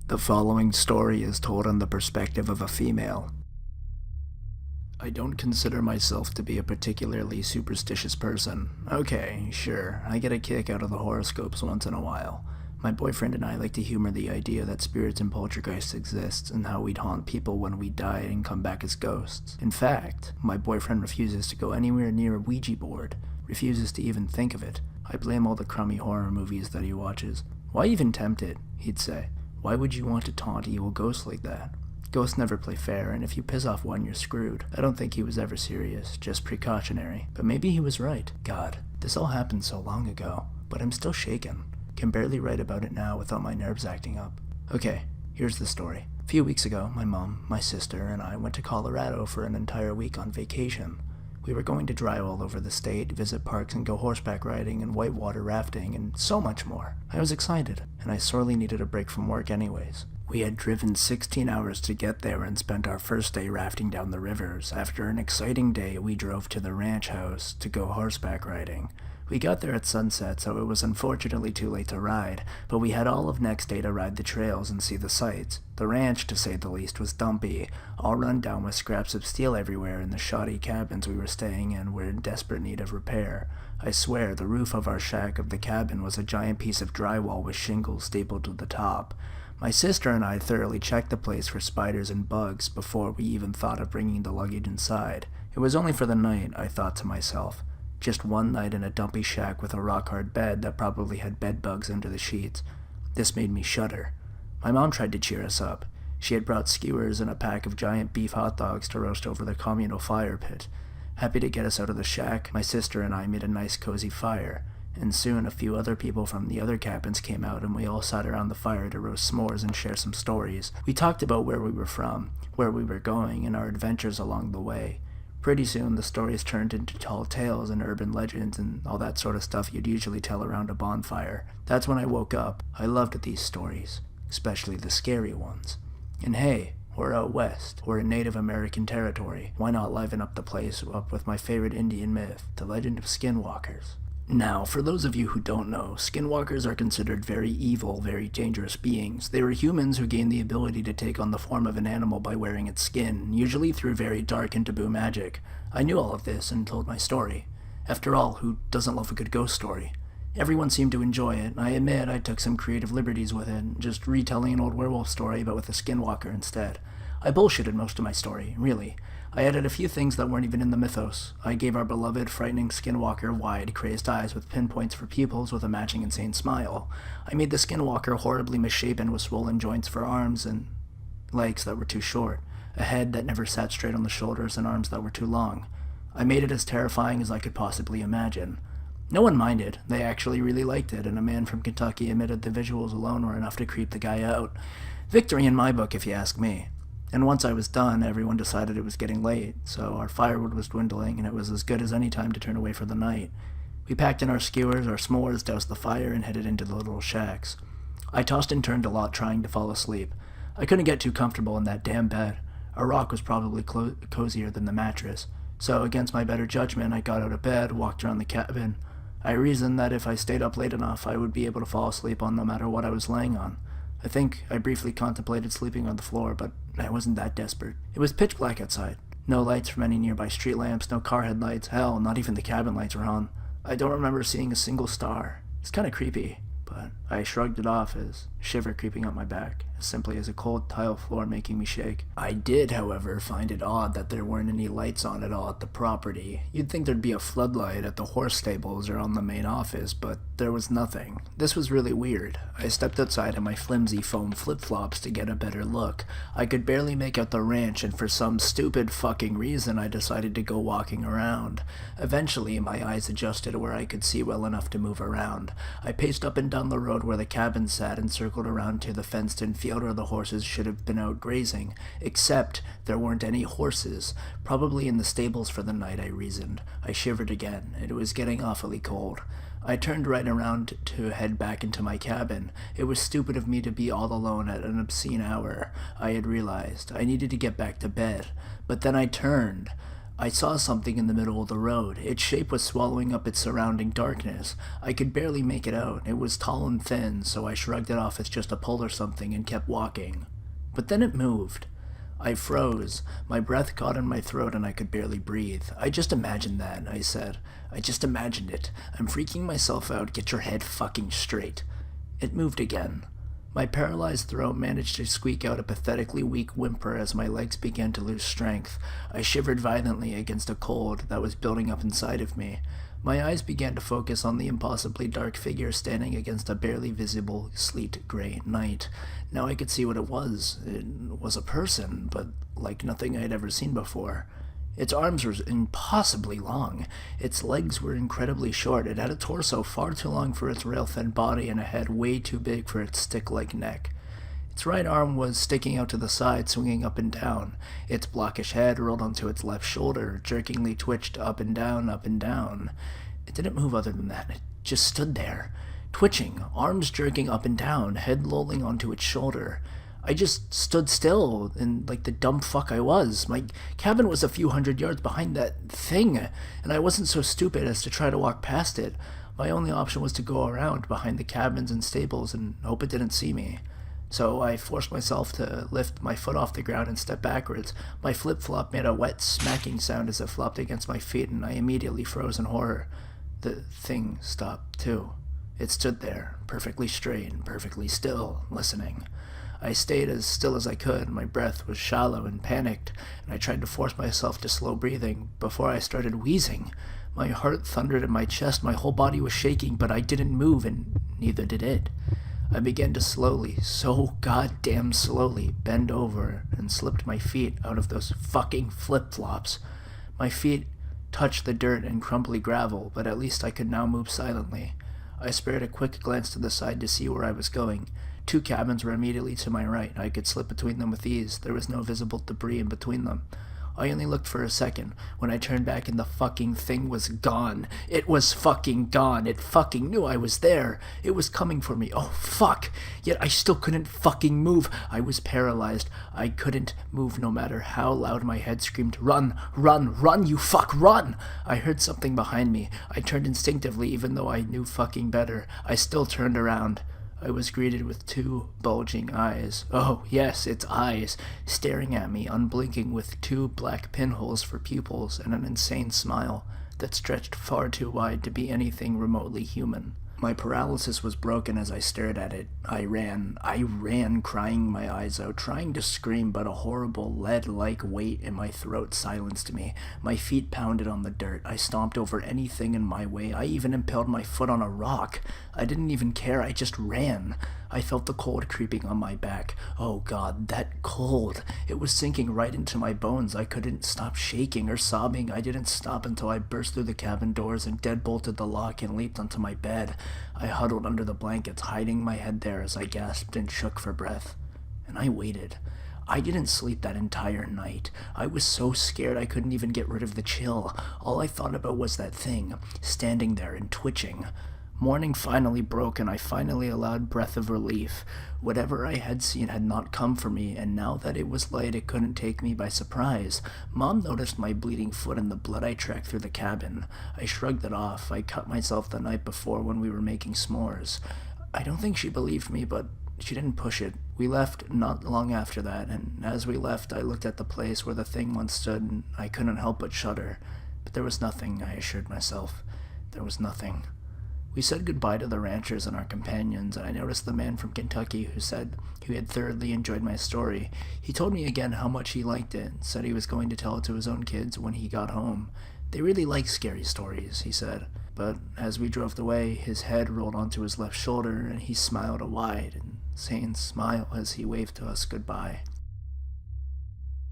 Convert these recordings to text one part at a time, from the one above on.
The following story is told on the perspective of a female. I don't consider myself to be a particularly superstitious person. Okay, sure, I get a kick out of the horoscopes once in a while. My boyfriend and I like to humor the idea that spirits and poltergeists exist and how we'd haunt people when we die and come back as ghosts. In fact, my boyfriend refuses to go anywhere near a Ouija board, refuses to even think of it. I blame all the crummy horror movies that he watches. Why even tempt it, he'd say. Why would you want to taunt evil ghosts like that? Ghosts never play fair, and if you piss off one, you're screwed. I don't think he was ever serious, just precautionary. But maybe he was right. God, this all happened so long ago, but I'm still shaken. Can barely write about it now without my nerves acting up. Okay, here's the story. A few weeks ago, my mom, my sister, and I went to Colorado for an entire week on vacation. We were going to drive all over the state, visit parks, and go horseback riding and whitewater rafting, and so much more. I was excited, and I sorely needed a break from work anyways. We had driven 16 hours to get there and spent our first day rafting down the rivers. After an exciting day, we drove to the ranch house to go horseback riding. We got there at sunset, so it was unfortunately too late to ride, but we had all of next day to ride the trails and see the sights. The ranch, to say the least, was dumpy, all run down with scraps of steel everywhere, and the shoddy cabins we were staying in were in desperate need of repair. I swear, the roof of our shack of the cabin was a giant piece of drywall with shingles stapled to the top. My sister and I thoroughly checked the place for spiders and bugs before we even thought of bringing the luggage inside. It was only for the night, I thought to myself. Just one night in a dumpy shack with a rock-hard bed that probably had bed bugs under the sheets. This made me shudder. My mom tried to cheer us up. She had brought skewers and a pack of giant beef hot dogs to roast over the communal fire pit. Happy to get us out of the shack, my sister and I made a nice cozy fire, and soon a few other people from the other cabins came out and we all sat around the fire to roast s'mores and share some stories. We talked about where we were from, where we were going, and our adventures along the way. Pretty soon, the stories turned into tall tales and urban legends and all that sort of stuff you'd usually tell around a bonfire. That's when I woke up. I loved these stories, especially the scary ones. And hey, we're out west. We're in Native American territory. Why not liven up the place up with my favorite Indian myth, the legend of Skinwalkers? Now, for those of you who don't know, Skinwalkers are considered very evil, very dangerous beings. They were humans who gained the ability to take on the form of an animal by wearing its skin, usually through very dark and taboo magic. I knew all of this and told my story. After all, who doesn't love a good ghost story? Everyone seemed to enjoy it. I admit I took some creative liberties with it, just retelling an old werewolf story but with a skinwalker instead. I bullshitted most of my story, really. I added a few things that weren't even in the mythos. I gave our beloved, frightening skinwalker wide, crazed eyes with pinpoints for pupils with a matching insane smile. I made the skinwalker horribly misshapen with swollen joints for arms and legs that were too short, a head that never sat straight on the shoulders, and arms that were too long. I made it as terrifying as I could possibly imagine. No one minded. They actually really liked it, and a man from Kentucky admitted the visuals alone were enough to creep the guy out. Victory in my book, if you ask me. And once I was done, everyone decided it was getting late, so our firewood was dwindling, and it was as good as any time to turn away for the night. We packed in our skewers, our s'mores, doused the fire, and headed into the little shacks. I tossed and turned a lot trying to fall asleep. I couldn't get too comfortable in that damn bed. A rock was probably cozier than the mattress, so against my better judgment, I got out of bed, walked around the cabin. I reasoned that if I stayed up late enough, I would be able to fall asleep on no matter what I was laying on. I think I briefly contemplated sleeping on the floor, but I wasn't that desperate. It was pitch black outside. No lights from any nearby street lamps, no car headlights, hell, not even the cabin lights were on. I don't remember seeing a single star. It's kind of creepy, but I shrugged it off as a shiver creeping up my back, as simply as a cold tile floor making me shake. I did, however, find it odd that there weren't any lights on at all at the property. You'd think there'd be a floodlight at the horse stables or on the main office, but there was nothing. This was really weird. I stepped outside in my flimsy foam flip-flops to get a better look. I could barely make out the ranch, and for some stupid fucking reason I decided to go walking around. Eventually, my eyes adjusted where I could see well enough to move around. I paced up and down the road where the cabin sat and circled around to the fenced-in field where the horses should have been out grazing, except there weren't any horses. Probably in the stables for the night, I reasoned. I shivered again. It was getting awfully cold. I turned right around to head back into my cabin. It was stupid of me to be all alone at an obscene hour. I had realized I needed to get back to bed. But then I turned. I saw something in the middle of the road. Its shape was swallowing up its surrounding darkness. I could barely make it out. It was tall and thin, so I shrugged it off as just a pole or something and kept walking. But then it moved. I froze. My breath caught in my throat and I could barely breathe. I just imagined that, I said. I just imagined it. I'm freaking myself out. Get your head fucking straight. It moved again. My paralyzed throat managed to squeak out a pathetically weak whimper as my legs began to lose strength. I shivered violently against a cold that was building up inside of me. My eyes began to focus on the impossibly dark figure standing against a barely visible sleet-gray night. Now I could see what it was. It was a person, but like nothing I had ever seen before. Its arms were impossibly long. Its legs were incredibly short. It had a torso far too long for its rail-thin body and a head way too big for its stick-like neck. Its right arm was sticking out to the side, swinging up and down. Its blockish head rolled onto its left shoulder, jerkingly twitched up and down, up and down. It didn't move other than that. It just stood there, twitching, arms jerking up and down, head lolling onto its shoulder. I just stood still, and like the dumb fuck I was. My cabin was a few hundred yards behind that thing, and I wasn't so stupid as to try to walk past it. My only option was to go around behind the cabins and stables and hope it didn't see me. So I forced myself to lift my foot off the ground and step backwards. My flip-flop made a wet smacking sound as it flopped against my feet, and I immediately froze in horror. The thing stopped, too. It stood there, perfectly straight and perfectly still, listening. I stayed as still as I could. My breath was shallow and panicked, and I tried to force myself to slow breathing before I started wheezing. My heart thundered in my chest, my whole body was shaking, but I didn't move, and neither did it. I began to slowly, so goddamn slowly, bend over and slipped my feet out of those fucking flip-flops. My feet touched the dirt and crumbly gravel, but at least I could now move silently. I spared a quick glance to the side to see where I was going. 2 cabins were immediately to my right. I could slip between them with ease. There was no visible debris in between them. I only looked for a second. When I turned back and the fucking thing was gone. It was fucking gone. It fucking knew I was there. It was coming for me. Oh, fuck. Yet I still couldn't fucking move. I was paralyzed. I couldn't move no matter how loud my head screamed, "Run! Run! Run, you fuck! Run!" I heard something behind me. I turned instinctively, even though I knew fucking better. I still turned around. I was greeted with 2 bulging eyes. Oh, yes, its eyes, staring at me, unblinking with 2 black pinholes for pupils and an insane smile that stretched far too wide to be anything remotely human. My paralysis was broken as I stared at it. I ran, crying my eyes out, trying to scream, but a horrible lead-like weight in my throat silenced me. My feet pounded on the dirt. I stomped over anything in my way. I even impaled my foot on a rock. I didn't even care. I just ran. I felt the cold creeping on my back. Oh God, that cold. It was sinking right into my bones. I couldn't stop shaking or sobbing. I didn't stop until I burst through the cabin doors and deadbolted the lock and leaped onto my bed. I huddled under the blankets, hiding my head there as I gasped and shook for breath. And I waited. I didn't sleep that entire night. I was so scared I couldn't even get rid of the chill. All I thought about was that thing, standing there and twitching. Morning finally broke, and I finally allowed breath of relief. Whatever I had seen had not come for me, and now that it was light, it couldn't take me by surprise. Mom noticed my bleeding foot and the blood I tracked through the cabin. I shrugged it off. I cut myself the night before when we were making s'mores. I don't think she believed me, but she didn't push it. We left not long after that, and as we left, I looked at the place where the thing once stood, and I couldn't help but shudder. But there was nothing, I assured myself. There was nothing. We said goodbye to the ranchers and our companions, and I noticed the man from Kentucky who said he had thoroughly enjoyed my story. He told me again how much he liked it, and said he was going to tell it to his own kids when he got home. They really like scary stories, he said. But as we drove away, his head rolled onto his left shoulder, and he smiled a wide, insane smile as he waved to us goodbye.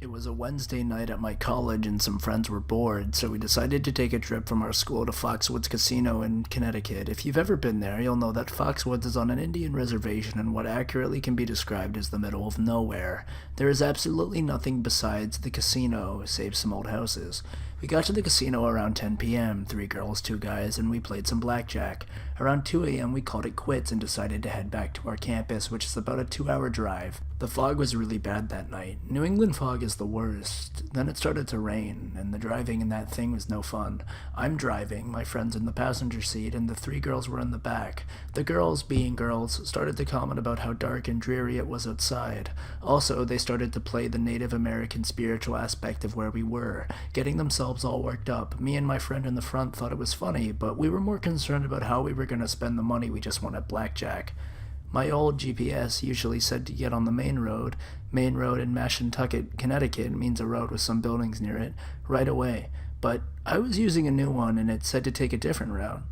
It was a Wednesday night at my college and some friends were bored, so we decided to take a trip from our school to Foxwoods Casino in Connecticut. If you've ever been there, you'll know that Foxwoods is on an Indian reservation in what accurately can be described as the middle of nowhere. There is absolutely nothing besides the casino, save some old houses. We got to the casino around 10 p.m., 3 girls, 2 guys, and we played some blackjack. Around 2 a.m. we called it quits and decided to head back to our campus, which is about a 2-hour drive. The fog was really bad that night. New England fog is the worst. Then it started to rain, and the driving in that thing was no fun. I'm driving, my friend's in the passenger seat, and the 3 girls were in the back. The girls, being girls, started to comment about how dark and dreary it was outside. Also, they started to play the Native American spiritual aspect of where we were, getting themselves all worked up. Me and my friend in the front thought it was funny, but we were more concerned about how we were going to spend the money we just won at blackjack. My old GPS usually said to get on the main road. Main road in Mashantucket, Connecticut means a road with some buildings near it, right away. But I was using a new one and it said to take a different route.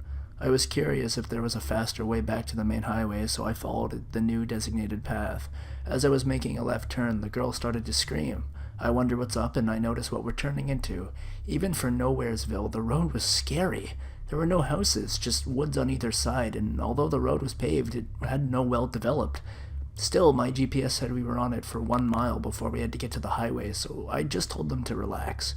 I was curious if there was a faster way back to the main highway, so I followed the new designated path. As I was making a left turn, the girl started to scream. I wondered what's up, and I noticed what we're turning into. Even for Nowheresville, the road was scary. There were no houses, just woods on either side, and although the road was paved, it had no well developed. Still, my GPS said we were on it for 1 mile before we had to get to the highway, so I just told them to relax.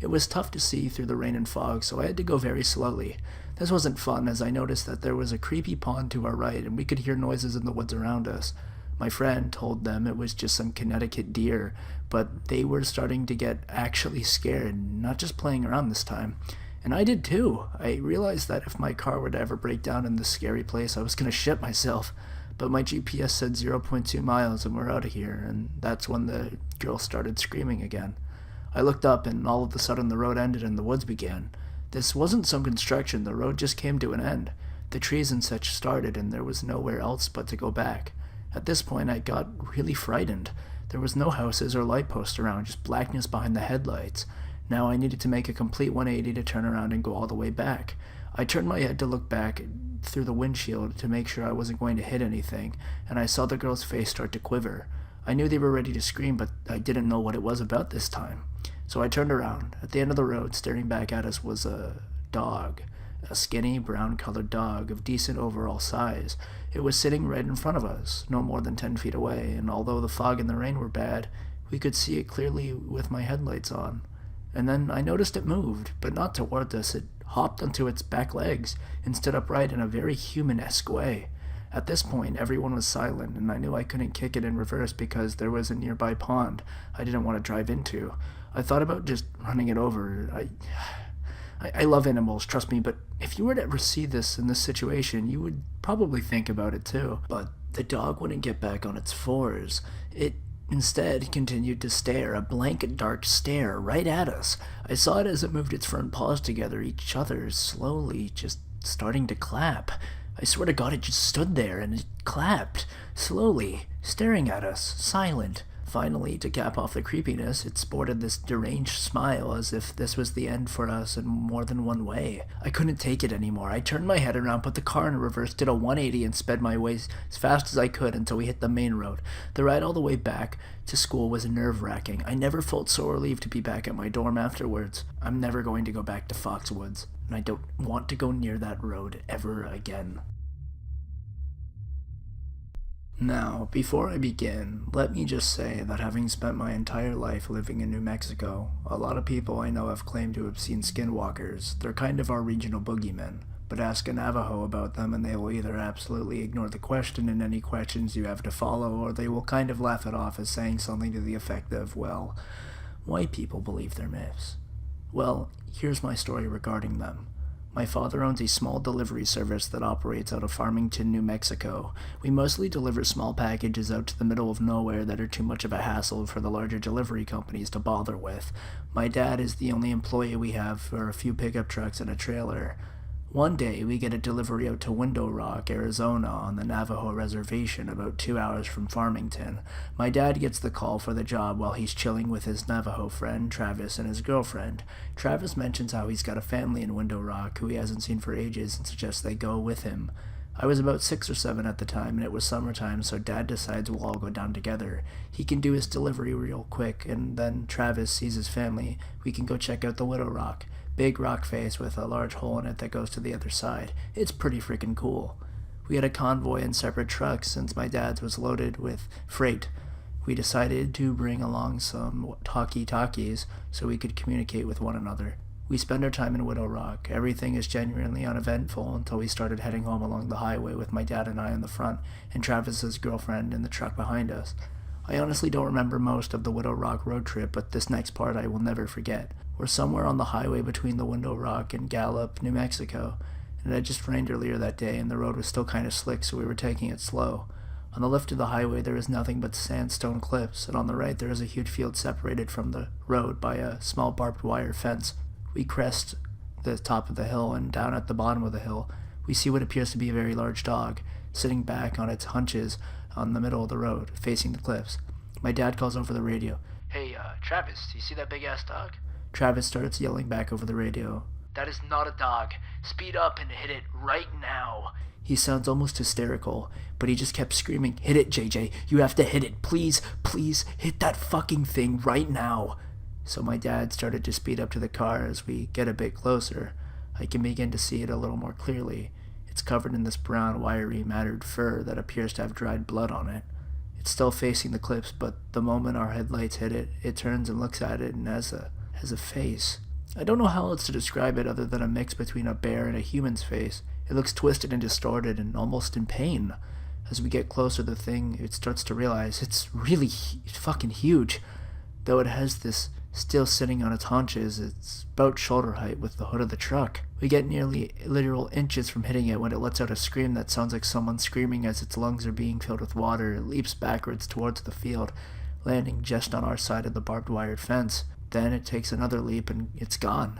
It was tough to see through the rain and fog, so I had to go very slowly. This wasn't fun, as I noticed that there was a creepy pond to our right, and we could hear noises in the woods around us. My friend told them it was just some Connecticut deer, but they were starting to get actually scared, not just playing around this time. And I did too. I realized that if my car were to ever break down in this scary place, I was going to shit myself. But my GPS said 0.2 miles and we're out of here, and that's when the girl started screaming again. I looked up and all of a sudden the road ended and the woods began. This wasn't some construction, the road just came to an end. The trees and such started and there was nowhere else but to go back. At this point I got really frightened. There was no houses or light posts around, just blackness behind the headlights. Now I needed to make a complete 180 to turn around and go all the way back. I turned my head to look back through the windshield to make sure I wasn't going to hit anything, and I saw the girl's face start to quiver. I knew they were ready to scream, but I didn't know what it was about this time. So I turned around. At the end of the road, staring back at us, was a dog. A skinny, brown-colored dog of decent overall size. It was sitting right in front of us, no more than 10 feet away, and although the fog and the rain were bad, we could see it clearly with my headlights on. And then I noticed it moved, but not toward us. It hopped onto its back legs and stood upright in a very human-esque way. At this point, everyone was silent, and I knew I couldn't kick it in reverse because there was a nearby pond I didn't want to drive into. I thought about just running it over. I love animals, trust me, but if you were to ever see this in this situation, you would probably think about it too. But the dog wouldn't get back on its fours. It instead continued to stare, a blank, dark stare right at us. I saw it as it moved its front paws together, each other, slowly, just starting to clap. I swear to God, it just stood there and it clapped, slowly, staring at us, silent. Finally, to cap off the creepiness, it sported this deranged smile as if this was the end for us in more than one way. I couldn't take it anymore. I turned my head around, put the car in reverse, did a 180 and sped my way as fast as I could until we hit the main road. The ride all the way back to school was nerve-wracking. I never felt so relieved to be back at my dorm afterwards. I'm never going to go back to Foxwoods, and I don't want to go near that road ever again. Now, before I begin, let me just say that having spent my entire life living in New Mexico, a lot of people I know have claimed to have seen skinwalkers. They're kind of our regional boogeymen, but ask a Navajo about them and they will either absolutely ignore the question and any questions you have to follow, or they will kind of laugh it off as saying something to the effect of, well, white people believe their myths. Well, here's my story regarding them. My father owns a small delivery service that operates out of Farmington, New Mexico. We mostly deliver small packages out to the middle of nowhere that are too much of a hassle for the larger delivery companies to bother with. My dad is the only employee we have for a few pickup trucks and a trailer. One day, we get a delivery out to Window Rock, Arizona, on the Navajo Reservation, about 2 hours from Farmington. My dad gets the call for the job while he's chilling with his Navajo friend, Travis, and his girlfriend. Travis mentions how he's got a family in Window Rock who he hasn't seen for ages and suggests they go with him. I was about 6 or 7 at the time, and it was summertime, so Dad decides we'll all go down together. He can do his delivery real quick, and then Travis sees his family. We can go check out the Widow Rock. Big rock face with a large hole in it that goes to the other side. It's pretty freaking cool. We had a convoy in separate trucks since my dad's was loaded with freight. We decided to bring along some talkie-talkies so we could communicate with one another. We spend our time in Widow Rock. Everything is genuinely uneventful until we started heading home along the highway with my dad and I in the front and Travis's girlfriend in the truck behind us. I honestly don't remember most of the Widow Rock road trip, but this next part I will never forget. We're somewhere on the highway between the Widow Rock and Gallup, New Mexico, and it had just rained earlier that day and the road was still kind of slick, so we were taking it slow. On the left of the highway there is nothing but sandstone cliffs, and on the right there is a huge field separated from the road by a small barbed wire fence. We crest the top of the hill, and down at the bottom of the hill, we see what appears to be a very large dog, sitting back on its hunches on the middle of the road, facing the cliffs. My dad calls over the radio, "Hey, Travis, do you see that big-ass dog?" Travis starts yelling back over the radio, "That is not a dog. Speed up and hit it right now." He sounds almost hysterical, but he just kept screaming, "Hit it, JJ. You have to hit it. Please, please, hit that fucking thing right now." So my dad started to speed up to the car. As we get a bit closer, I can begin to see it a little more clearly. It's covered in this brown, wiry, matted fur that appears to have dried blood on it. It's still facing the cliffs, but the moment our headlights hit it, it turns and looks at it and has a face. I don't know how else to describe it other than a mix between a bear and a human's face. It looks twisted and distorted and almost in pain. As we get closer, the thing, it starts to realize it's really fucking huge. Though it has this still sitting on its haunches, it's about shoulder height with the hood of the truck. We get nearly literal inches from hitting it when it lets out a scream that sounds like someone screaming as its lungs are being filled with water. It leaps backwards towards the field, landing just on our side of the barbed wired fence. Then it takes another leap and it's gone.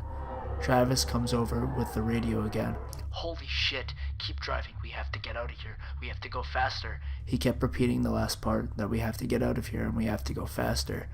Travis comes over with the radio again. "Holy shit, keep driving, we have to get out of here, we have to go faster." He kept repeating the last part, that we have to get out of here and we have to go faster.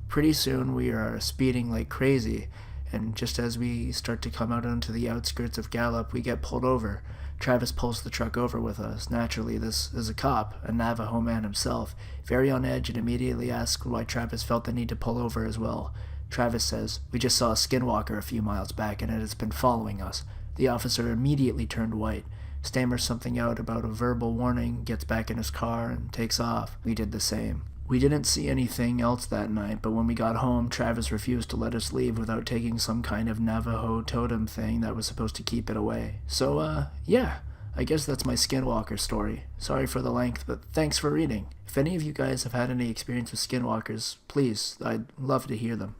Pretty soon we are speeding like crazy, and just as we start to come out onto the outskirts of Gallup, we get pulled over. Travis pulls the truck over with us. Naturally, this is a cop, a Navajo man himself, very on edge, and immediately asks why Travis felt the need to pull over as well. Travis says, "We just saw a Skinwalker a few miles back and it has been following us." The officer immediately turned white, stammers something out about a verbal warning, gets back in his car, and takes off. We did the same. We didn't see anything else that night, but when we got home, Travis refused to let us leave without taking some kind of Navajo totem thing that was supposed to keep it away. So, yeah, I guess that's my Skinwalker story. Sorry for the length, but thanks for reading. If any of you guys have had any experience with Skinwalkers, please, I'd love to hear them.